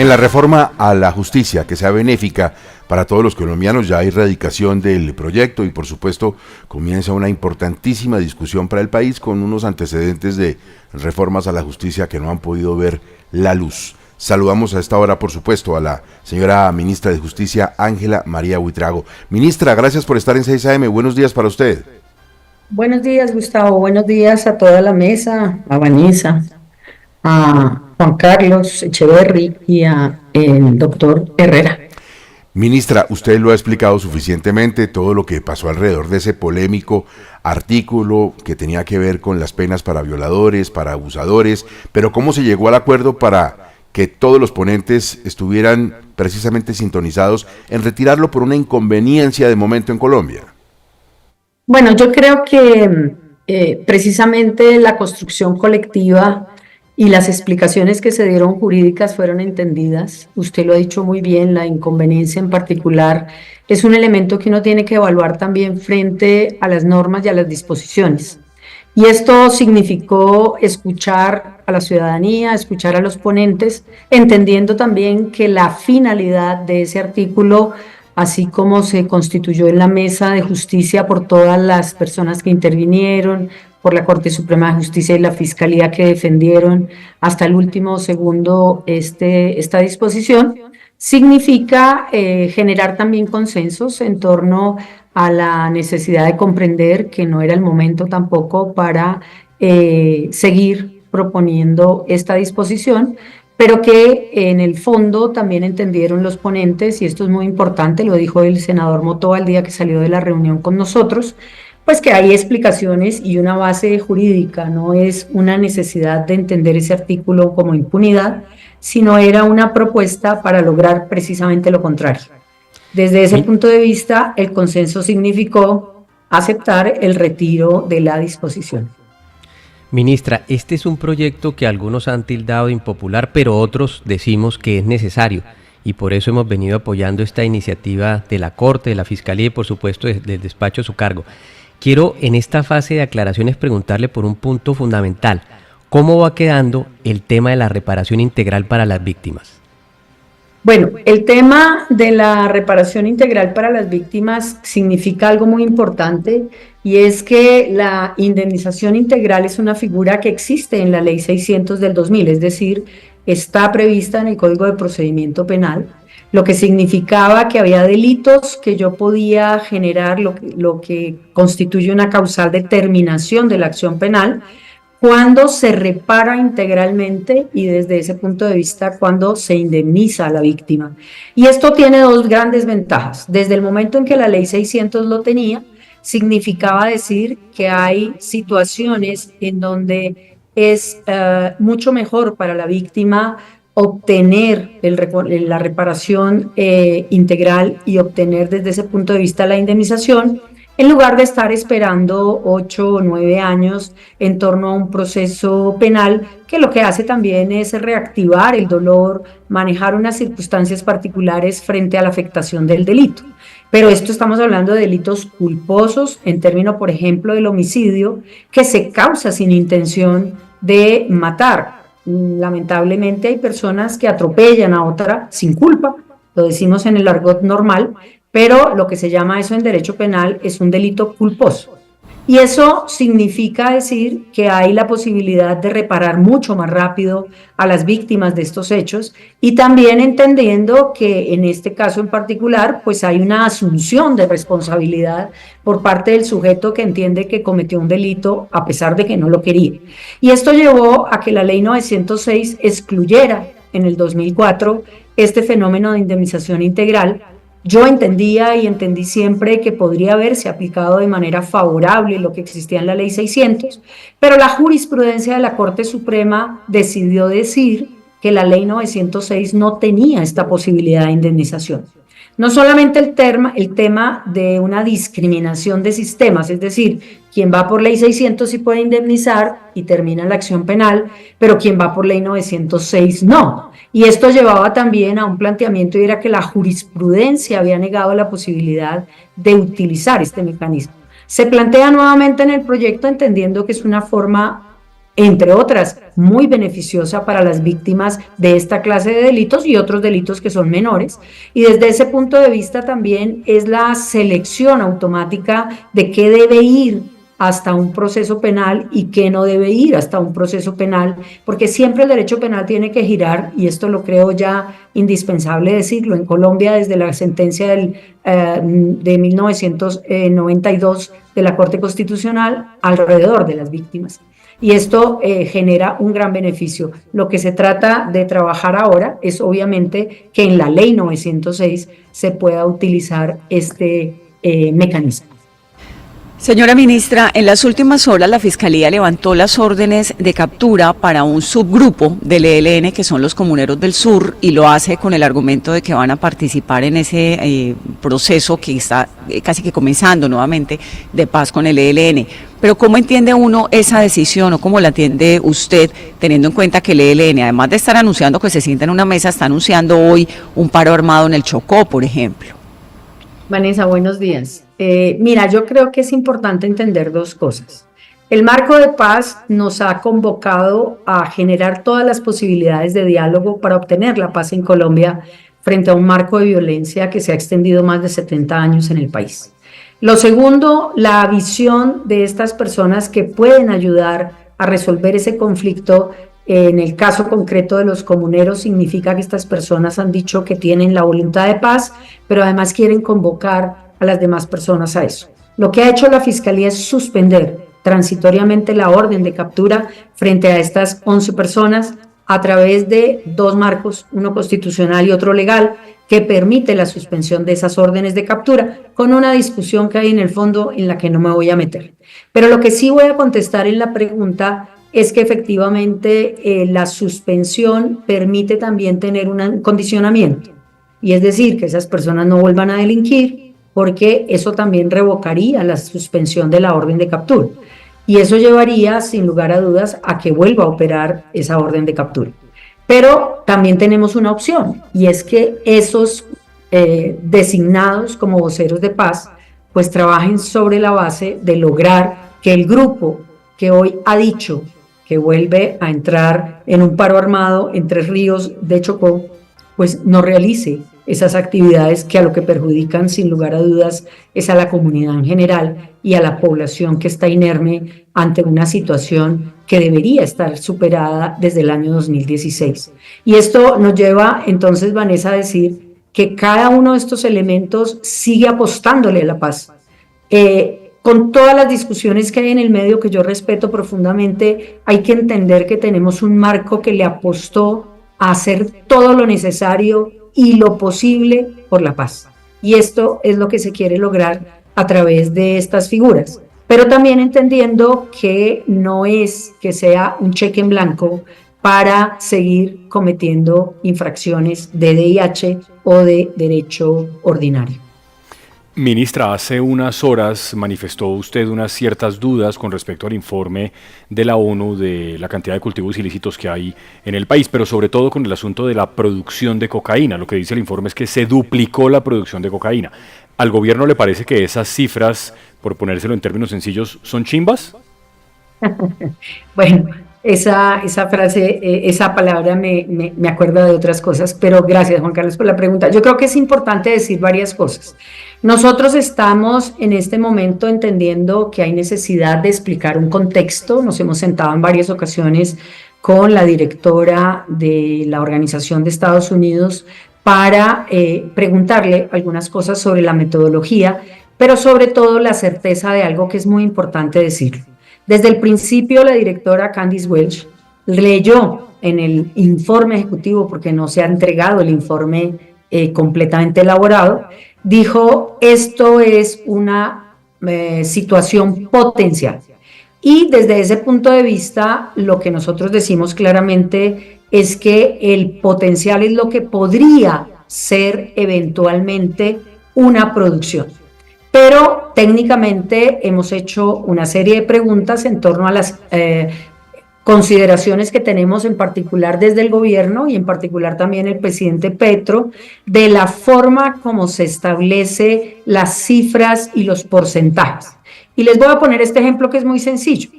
En la reforma a la justicia, que sea benéfica para todos los colombianos, ya hay radicación del proyecto y por supuesto comienza una importantísima discusión para el país con unos antecedentes de reformas a la justicia que no han podido ver la luz. Saludamos a esta hora, por supuesto, a la señora ministra de Justicia, Ángela María Buitrago. Ministra, gracias por estar en 6 AM. Buenos días para usted. Buenos días, Gustavo. Buenos días a toda la mesa, a Vanessa, a Juan Carlos Echeverry y a el doctor Herrera. Ministra, usted lo ha explicado suficientemente, todo lo que pasó alrededor de ese polémico artículo que tenía que ver con las penas para violadores, para abusadores, pero ¿cómo se llegó al acuerdo para que todos los ponentes estuvieran precisamente sintonizados en retirarlo por una inconveniencia de momento en Colombia? Bueno, yo creo que precisamente la construcción colectiva y las explicaciones que se dieron jurídicas fueron entendidas. Usted lo ha dicho muy bien, la inconveniencia en particular es un elemento que uno tiene que evaluar también frente a las normas y a las disposiciones. Y esto significó escuchar a la ciudadanía, escuchar a los ponentes, entendiendo también que la finalidad de ese artículo, así como se constituyó en la mesa de justicia por todas las personas que intervinieron, por la Corte Suprema de Justicia y la Fiscalía que defendieron hasta el último segundo esta disposición, significa generar también consensos en torno a la necesidad de comprender que no era el momento tampoco para seguir proponiendo esta disposición, pero que en el fondo también entendieron los ponentes, y esto es muy importante, lo dijo el senador Motó al día que salió de la reunión con nosotros, pues que hay explicaciones y una base jurídica, no es una necesidad de entender ese artículo como impunidad, sino era una propuesta para lograr precisamente lo contrario. Desde ese punto de vista, el consenso significó aceptar el retiro de la disposición. Ministra, este es un proyecto que algunos han tildado de impopular, pero otros decimos que es necesario, y por eso hemos venido apoyando esta iniciativa de la Corte, de la Fiscalía y por supuesto del despacho a su cargo. Quiero en esta fase de aclaraciones preguntarle por un punto fundamental. ¿Cómo va quedando el tema de la reparación integral para las víctimas? Bueno, el tema de la reparación integral para las víctimas significa algo muy importante, y es que la indemnización integral es una figura que existe en la Ley 600 del 2000, es decir, está prevista en el Código de Procedimiento Penal, lo que significaba que había delitos que yo podía generar, lo que constituye una causal de terminación de la acción penal, cuando se repara integralmente y desde ese punto de vista cuando se indemniza a la víctima. Y esto tiene dos grandes ventajas. Desde el momento en que la Ley 600 lo tenía, significaba decir que hay situaciones en donde es mucho mejor para la víctima obtener la reparación integral y obtener desde ese punto de vista la indemnización, en lugar de estar esperando 8 o 9 años en torno a un proceso penal que lo que hace también es reactivar el dolor, manejar unas circunstancias particulares frente a la afectación del delito. Pero esto estamos hablando de delitos culposos en términos, por ejemplo, del homicidio, que se causa sin intención de matar. Lamentablemente hay personas que atropellan a otra sin culpa, lo decimos en el argot normal, pero lo que se llama eso en derecho penal es un delito culposo. Y eso significa decir que hay la posibilidad de reparar mucho más rápido a las víctimas de estos hechos, y también entendiendo que en este caso en particular pues hay una asunción de responsabilidad por parte del sujeto que entiende que cometió un delito a pesar de que no lo quería. Y esto llevó a que la Ley 906 excluyera en el 2004 este fenómeno de indemnización integral. Yo entendía y entendí siempre que podría haberse aplicado de manera favorable lo que existía en la Ley 600, pero la jurisprudencia de la Corte Suprema decidió decir que la Ley 906 no tenía esta posibilidad de indemnización. No solamente el tema de una discriminación de sistemas, es decir, quien va por Ley 600 sí puede indemnizar y termina la acción penal, pero quien va por Ley 906 no. Y esto llevaba también a un planteamiento, y era que la jurisprudencia había negado la posibilidad de utilizar este mecanismo. Se plantea nuevamente en el proyecto entendiendo que es una forma entre otras, muy beneficiosa para las víctimas de esta clase de delitos y otros delitos que son menores. Y desde ese punto de vista también es la selección automática de qué debe ir hasta un proceso penal y qué no debe ir hasta un proceso penal, porque siempre el derecho penal tiene que girar, y esto lo creo ya indispensable decirlo, en Colombia desde la sentencia de 1992 de la Corte Constitucional alrededor de las víctimas. Y esto genera un gran beneficio. Lo que se trata de trabajar ahora es obviamente que en la ley 906 se pueda utilizar este mecanismo. Señora ministra, en las últimas horas la Fiscalía levantó las órdenes de captura para un subgrupo del ELN, que son los Comuneros del Sur, y lo hace con el argumento de que van a participar en ese proceso que está casi que comenzando nuevamente de paz con el ELN. Pero ¿cómo entiende uno esa decisión o cómo la entiende usted, teniendo en cuenta que el ELN, además de estar anunciando que se sienta en una mesa, está anunciando hoy un paro armado en el Chocó, por ejemplo? Vanessa, buenos días. Mira, yo creo que es importante entender dos cosas. El marco de paz nos ha convocado a generar todas las posibilidades de diálogo para obtener la paz en Colombia frente a un marco de violencia que se ha extendido más de 70 años en el país. Lo segundo, la visión de estas personas que pueden ayudar a resolver ese conflicto. En el caso concreto de los comuneros, significa que estas personas han dicho que tienen la voluntad de paz, pero además quieren convocar a las demás personas a eso. Lo que ha hecho la Fiscalía es suspender transitoriamente la orden de captura frente a estas 11 personas a través de dos marcos, uno constitucional y otro legal, que permite la suspensión de esas órdenes de captura, con una discusión que hay en el fondo en la que no me voy a meter. Pero lo que sí voy a contestar en la pregunta es que efectivamente la suspensión permite también tener un condicionamiento, y es decir, que esas personas no vuelvan a delinquir, porque eso también revocaría la suspensión de la orden de captura, y eso llevaría sin lugar a dudas a que vuelva a operar esa orden de captura. Pero también tenemos una opción, y es que esos designados como voceros de paz pues trabajen sobre la base de lograr que el grupo que hoy ha dicho que vuelve a entrar en un paro armado en Tres Ríos de Chocó, pues no realice esas actividades que a lo que perjudican sin lugar a dudas es a la comunidad en general y a la población que está inerme ante una situación que debería estar superada desde el año 2016. Y esto nos lleva entonces, Vanessa, a decir que cada uno de estos elementos sigue apostándole a la paz. Con todas las discusiones que hay en el medio, que yo respeto profundamente, hay que entender que tenemos un marco que le apostó a hacer todo lo necesario y lo posible por la paz. Y esto es lo que se quiere lograr a través de estas figuras. Pero también entendiendo que no es que sea un cheque en blanco para seguir cometiendo infracciones de DIH o de derecho ordinario. Ministra, hace unas horas manifestó usted unas ciertas dudas con respecto al informe de la ONU de la cantidad de cultivos ilícitos que hay en el país, pero sobre todo con el asunto de la producción de cocaína. Lo que dice el informe es que se duplicó la producción de cocaína. ¿Al gobierno le parece que esas cifras, por ponérselo en términos sencillos, son chimbas? Bueno, esa frase, esa palabra me acuerda de otras cosas, pero gracias, Juan Carlos, por la pregunta. Yo creo que es importante decir varias cosas. Nosotros estamos en este momento entendiendo que hay necesidad de explicar un contexto. Nos hemos sentado en varias ocasiones con la directora de la Organización de Estados Unidos para preguntarle algunas cosas sobre la metodología, pero sobre todo la certeza de algo que es muy importante decirlo. Desde el principio, la directora Candice Welch leyó en el informe ejecutivo, porque no se ha entregado el informe completamente elaborado, dijo: esto es una situación potencial. Y desde ese punto de vista, lo que nosotros decimos claramente es que el potencial es lo que podría ser eventualmente una producción. Pero técnicamente hemos hecho una serie de preguntas en torno a las consideraciones que tenemos, en particular desde el gobierno y en particular también el presidente Petro, de la forma como se establece las cifras y los porcentajes. Y les voy a poner este ejemplo que es muy sencillo.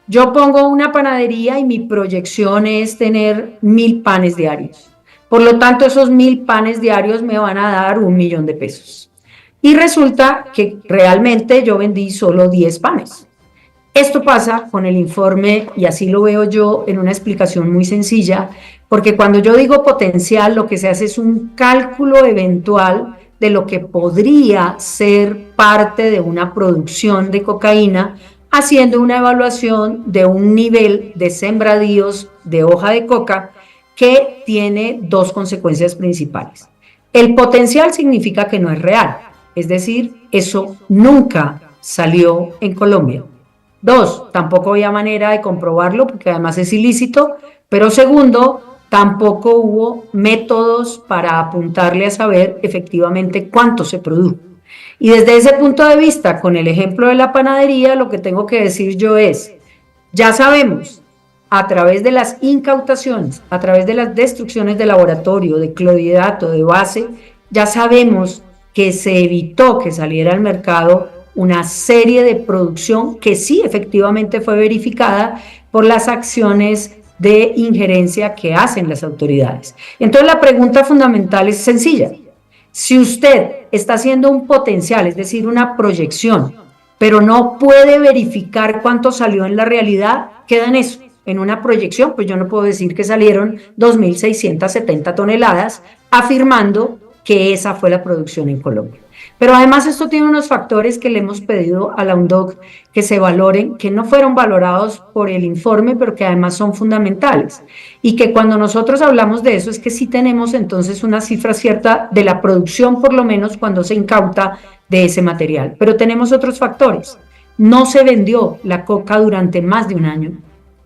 yo pongo una panadería y mi proyección es tener 1.000 panes diarios. Por lo tanto, esos 1.000 panes diarios me van a dar 1.000.000 de pesos. Y resulta que realmente yo vendí solo 10 panes. Esto pasa con el informe, y así lo veo yo en una explicación muy sencilla, porque cuando yo digo potencial, lo que se hace es un cálculo eventual de lo que podría ser parte de una producción de cocaína, haciendo una evaluación de un nivel de sembradíos de hoja de coca que tiene dos consecuencias principales. El potencial significa que no es real, es decir, eso nunca salió en Colombia. Dos, tampoco había manera de comprobarlo porque además es ilícito, pero segundo, tampoco hubo métodos para apuntarle a saber efectivamente cuánto se produjo. Y desde ese punto de vista, con el ejemplo de la panadería, lo que tengo que decir yo es, ya sabemos, a través de las incautaciones, a través de las destrucciones de laboratorio, de clorhidrato, de base, ya sabemos que se evitó que saliera al mercado una serie de producción que sí efectivamente fue verificada por las acciones de injerencia que hacen las autoridades. Entonces la pregunta fundamental es sencilla. Si usted está haciendo un potencial, es decir, una proyección, pero no puede verificar cuánto salió en la realidad, queda en eso, en una proyección, pues yo no puedo decir que salieron 2.670 toneladas, afirmando que esa fue la producción en Colombia. Pero además esto tiene unos factores que le hemos pedido a la UNDOC que se valoren, que no fueron valorados por el informe, pero que además son fundamentales. Y que cuando nosotros hablamos de eso es que sí tenemos entonces una cifra cierta de la producción, por lo menos cuando se incauta de ese material. Pero tenemos otros factores. No se vendió la coca durante más de un año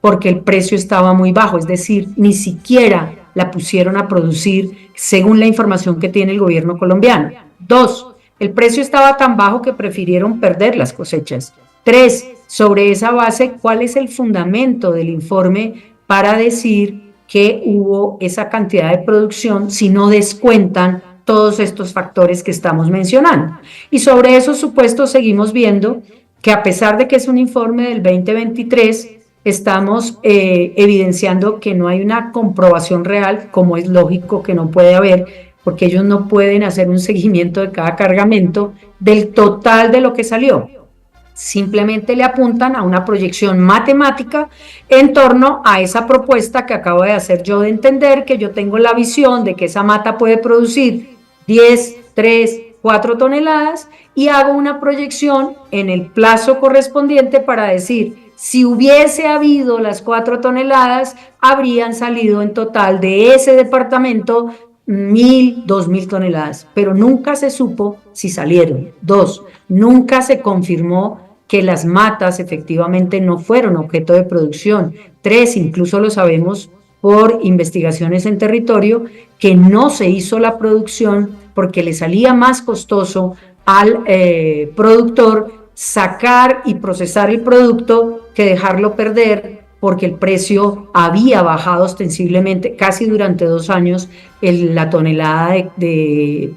porque el precio estaba muy bajo, es decir, ni siquiera la pusieron a producir según la información que tiene el gobierno colombiano. Dos, el precio estaba tan bajo que prefirieron perder las cosechas. Tres, sobre esa base, ¿cuál es el fundamento del informe para decir que hubo esa cantidad de producción si no descuentan todos estos factores que estamos mencionando? Y sobre esos supuestos seguimos viendo que a pesar de que es un informe del 2023, estamos evidenciando que no hay una comprobación real, como es lógico que no puede haber, porque ellos no pueden hacer un seguimiento de cada cargamento del total de lo que salió. Simplemente le apuntan a una proyección matemática en torno a esa propuesta que acabo de hacer yo de entender, que yo tengo la visión de que esa mata puede producir 10, 3, 4 toneladas y hago una proyección en el plazo correspondiente para decir, si hubiese habido las 4 toneladas, habrían salido en total de ese departamento 1.000, 2.000 toneladas, pero nunca se supo si salieron. Dos, nunca se confirmó que las matas efectivamente no fueron objeto de producción. Tres, incluso lo sabemos por investigaciones en territorio, que no se hizo la producción porque le salía más costoso al productor sacar y procesar el producto que dejarlo perder, porque el precio había bajado ostensiblemente casi durante 2 años. La tonelada de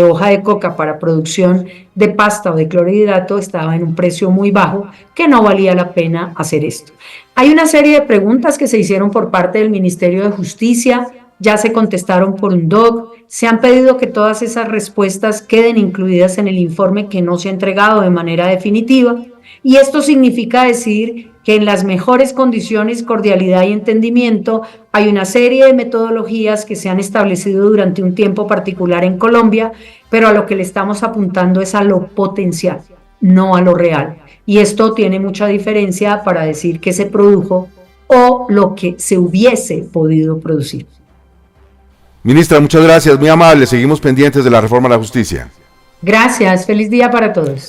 hoja de coca para producción de pasta o de clorhidrato estaba en un precio muy bajo, que no valía la pena hacer esto. Hay una serie de preguntas que se hicieron por parte del Ministerio de Justicia, ya se contestaron por UNDOC, se han pedido que todas esas respuestas queden incluidas en el informe que no se ha entregado de manera definitiva, y esto significa decir que en las mejores condiciones, cordialidad y entendimiento, hay una serie de metodologías que se han establecido durante un tiempo particular en Colombia, pero a lo que le estamos apuntando es a lo potencial, no a lo real. Y esto tiene mucha diferencia para decir que se produjo o lo que se hubiese podido producir. Ministra, muchas gracias, muy amable. Seguimos pendientes de la reforma a la justicia. Gracias, feliz día para todos.